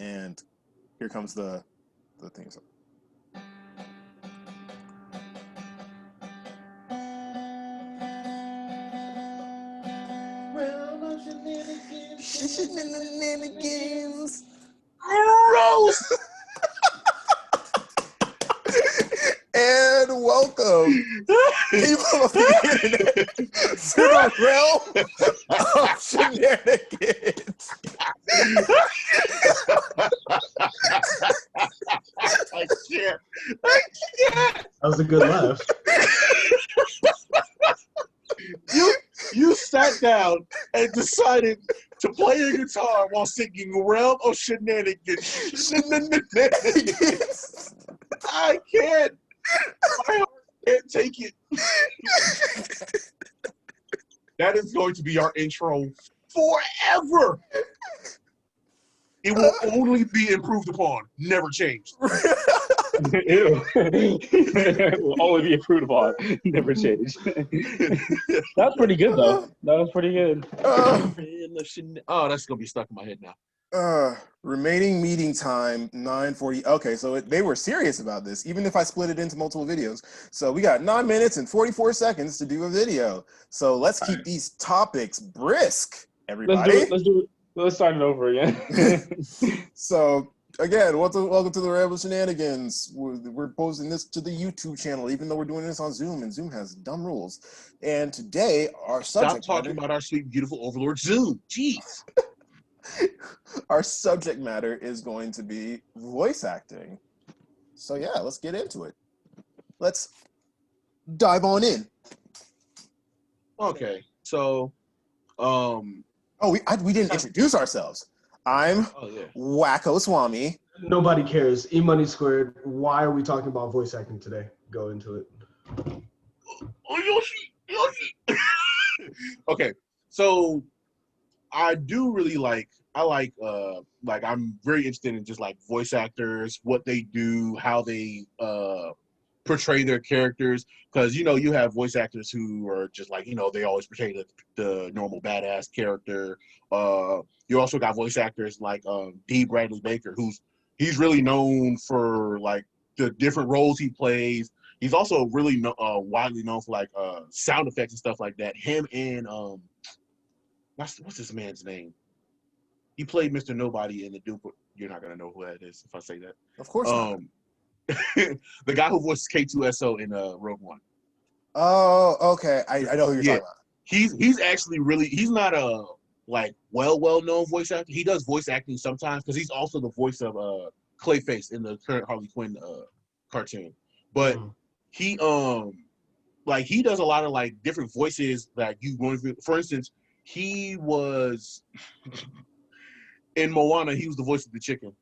and here comes the thing. Shenanigans. Gross. And welcome, people of the internet, to the realm of shenanigans. I can't. I can't. That was a good laugh. You sat down and decided to play a guitar while singing "Realm of Shenanigans." Shenanigans. I can't. My heart can't take it. That is going to be our intro forever. It will only be improved upon, never changed. Ew. Will only be improved upon, never change. That was pretty good, though. That was pretty good. Oh, that's gonna be stuck in my head now. Remaining meeting time 9:40. Okay, so they were serious about this, even if I split it into multiple videos. So we got 9 minutes and 44 seconds to do a video. So let's keep these topics brisk, everybody. Let's do it. Let's start it over again. So again, welcome to the Realm of Shenanigans. We're posting this to the YouTube channel, even though we're doing this on Zoom, and Zoom has dumb rules. And today, our subject Stop talking about our sweet, beautiful overlord Zoom. Jeez. Our subject matter is going to be voice acting. So yeah, let's get into it. Let's dive on in. Okay, so, we didn't introduce ourselves. I'm Wacko Swami. Nobody cares. E-Money Squared. Why are we talking about voice acting today? Go into it. Oh, Yoshi. Okay, so I do really I'm very interested in just like voice actors, what they do, how they portray their characters, because you have voice actors who are just like they always portray the normal badass character. You also got voice actors like D. Bradley Baker, he's really known for like the different roles he plays. He's also really widely known for like sound effects and stuff like that. Him and what's this man's name? He played Mr. Nobody in the Doom. You're not gonna know who that is if I say that. Of course not. The guy who voiced K2SO in Rogue One. Oh, okay. I know who you're talking about. He's actually he's not a like well known voice actor. He does voice acting sometimes because he's also the voice of Clayface in the current Harley Quinn cartoon. But he he does a lot of like different voices that you going through. For instance, he was in Moana. He was the voice of the chicken.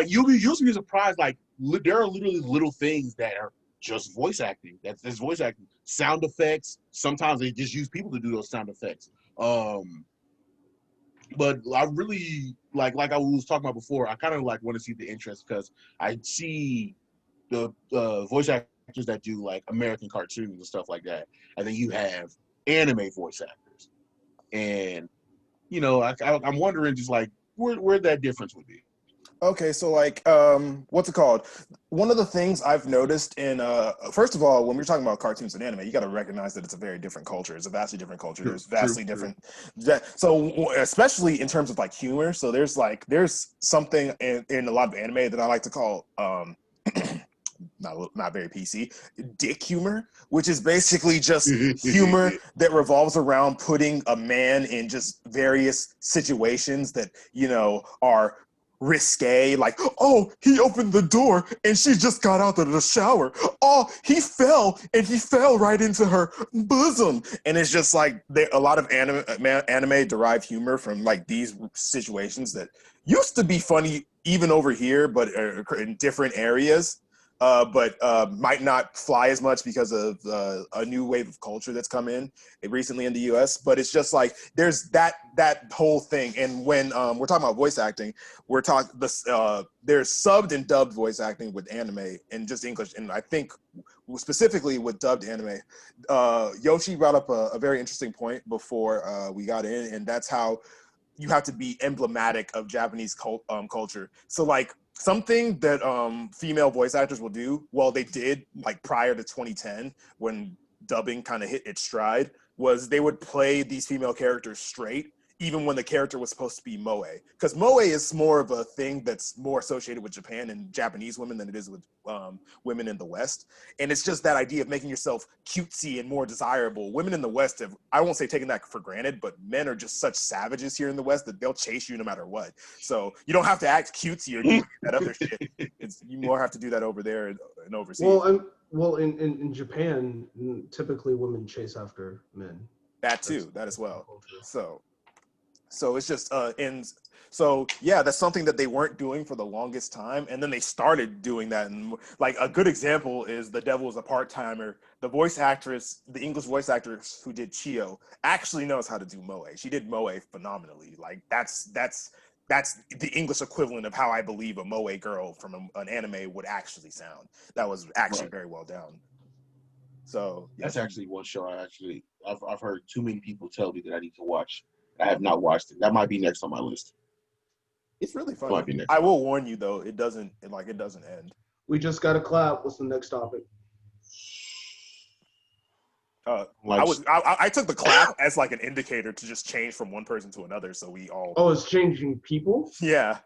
You'll be surprised. Like there are literally little things that are just voice acting. That's voice acting. Sound effects. Sometimes they just use people to do those sound effects. But I really like I was talking about before. I kind of like want to see the interest because I see the voice actors that do like American cartoons and stuff like that, and then you have anime voice actors, and I'm wondering just like where that difference would be. Okay, so like, what's it called? One of the things I've noticed in, first of all, when we're talking about cartoons and anime, you got to recognize that it's a very different culture. It's a vastly different culture. There's vastly different. So especially in terms of like humor, so there's something in a lot of anime that I like to call, not very PC, dick humor, which is basically just humor that revolves around putting a man in just various situations that, are risque, like, oh, he opened the door and she just got out of the shower. Oh, he fell right into her bosom. And it's just like a lot of anime derived humor from like these situations that used to be funny even over here, but in different areas. But might not fly as much because of a new wave of culture that's come in recently in the U.S. But it's just like there's that whole thing. And when we're talking about voice acting, we're talking there's subbed and dubbed voice acting with anime and just English. And I think specifically with dubbed anime, Yoshi brought up a very interesting point before we got in, and that's how you have to be emblematic of Japanese culture. So like something that female voice actors will do, well, they did like prior to 2010 when dubbing kind of hit its stride, was they would play these female characters straight even when the character was supposed to be moe, because moe is more of a thing that's more associated with Japan and Japanese women than it is with women in the West. And it's just that idea of making yourself cutesy and more desirable. Women in the West have, I won't say taken that for granted, but men are just such savages here in the West that they'll chase you no matter what. So you don't have to act cutesy or do that other shit. You more have to do that over there and overseas. Well, in Japan, typically women chase after men. That too, that as well. So it's just so yeah, that's something that they weren't doing for the longest time, and then they started doing that. And like a good example is The Devil Is a Part-Timer. The voice actress, the English voice actress who did Chio, actually knows how to do moe. She did moe phenomenally. Like that's the English equivalent of how I believe a moe girl from an anime would actually sound. That was actually very well done. So yeah. That's actually one show I've heard too many people tell me that I need to watch. I have not watched it. That might be next on my list. It's really fun. I will warn you though, it doesn't end. We just got to clap. What's the next topic? I took the clap as like an indicator to just change from one person to another, so we all. Oh, it's changing people? Yeah.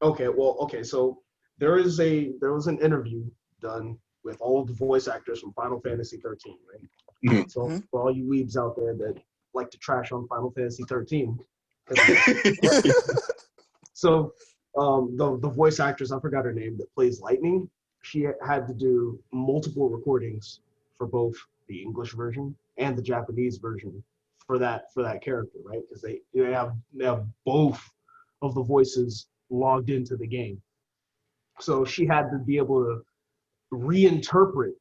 Okay. So there was an interview done with all of the voice actors from Final Fantasy 13, right? Mm-hmm. So for all you weebs out there that like to trash on Final Fantasy 13. So the voice actress, I forgot her name, that plays Lightning, she had to do multiple recordings for both the English version and the Japanese version for that character, right? Because they have both of the voices logged into the game. So she had to be able to reinterpret,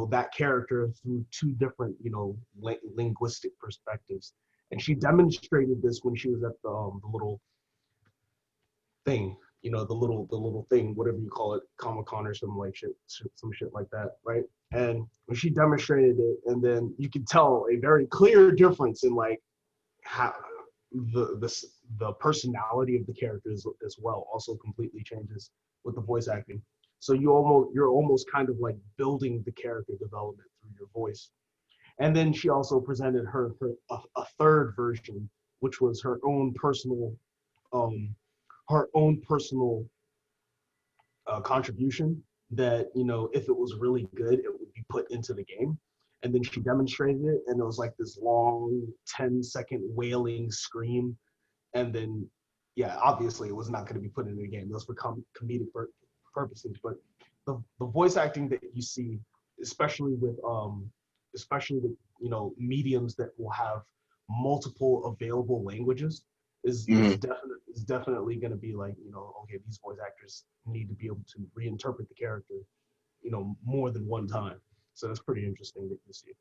that character through two different, linguistic perspectives. And she demonstrated this when she was at the little thing, the little thing, whatever you call it, Comic-Con or some shit like that, right? And when she demonstrated it, and then you could tell a very clear difference in like how the personality of the characters as well also completely changes with the voice acting. So you're almost kind of like building the character development through your voice. And then she also presented a third version, which was her own personal contribution that, if it was really good, it would be put into the game. And then she demonstrated it, and it was like this long 10-second wailing scream. And then, yeah, obviously it was not going to be put into the game. Those were comedic purposes. But the voice acting that you see, especially with mediums that will have multiple available languages, is definitely going to be like, okay, these voice actors need to be able to reinterpret the character, more than one time. So that's pretty interesting that you see.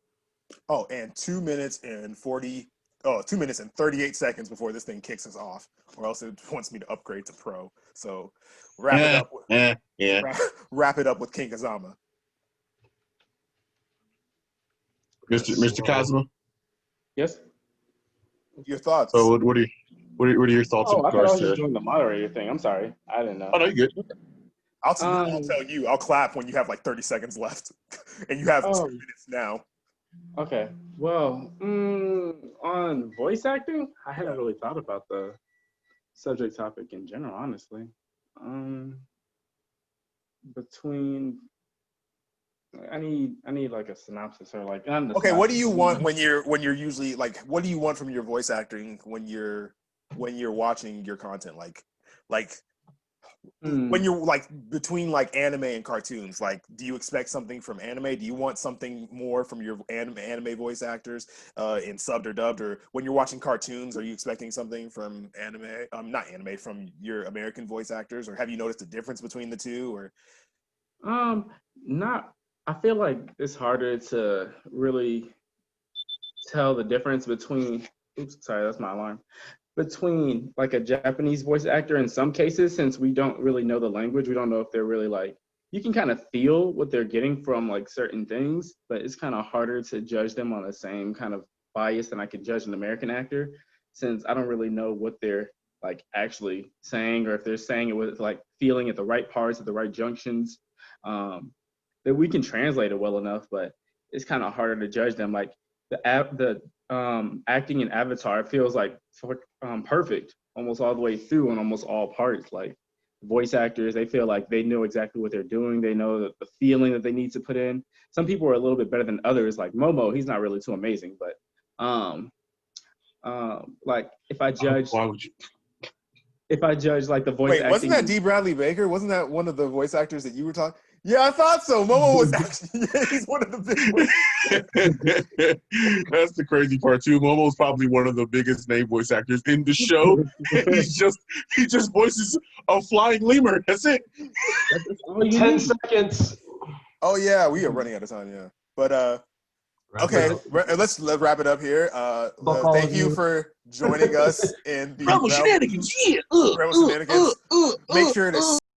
Oh, and 2 minutes and 38 seconds before this thing kicks us off, or else it wants me to upgrade to pro. So wrap it up with King Kazama. Mr. Kazama? Yes? Your thoughts? So what are your thoughts? Oh, I thought I was just doing the moderator thing. I'm sorry. I didn't know. Oh, no, you're good. I'll tell you. I'll clap when you have like 30 seconds left. And you have 2 minutes now. Okay. Well, on voice acting, I hadn't really thought about the subject topic in general, honestly. I need like a synopsis or like. Okay, what do you want when you're usually like? What do you want from your voice acting when you're watching your content? When you're like between like anime and cartoons, like do you expect something from anime? Do you want something more from your anime voice actors in subbed or dubbed? Or when you're watching cartoons, are you expecting something from from your American voice actors? Or have you noticed a difference between the two? Or not. I feel like it's harder to really tell the difference between. Oops, sorry, that's my alarm. Between like a Japanese voice actor in some cases, since we don't really know the language, we don't know if they're really like, you can kind of feel what they're getting from like certain things, but it's kind of harder to judge them on the same kind of bias than I could judge an American actor. since I don't really know what they're like actually saying, or if they're saying it with like feeling at the right parts, at the right junctions, that we can translate it well enough, but it's kind of harder to judge them. Like the acting in Avatar feels like perfect almost all the way through on almost all parts. Like voice actors, they feel like they know exactly what they're doing. They know the feeling that they need to put in. Some people are a little bit better than others. Like Momo, he's not really too amazing, but like if I judge like the voice Wait, acting, wasn't that D. Bradley Baker? Wasn't that one of the voice actors that you were talking? Yeah, I thought so. Momo was actually he's one of the big voice. That's the crazy part too. Momo's probably one of the biggest name voice actors in the show. he just voices a flying lemur. That's it. that's all you 10 need. seconds. Oh yeah, we are running out of time. Yeah, but okay, let's wrap it up here. Thank you for joining us in the Shenanigans, yeah. Shenanigans. Make sure to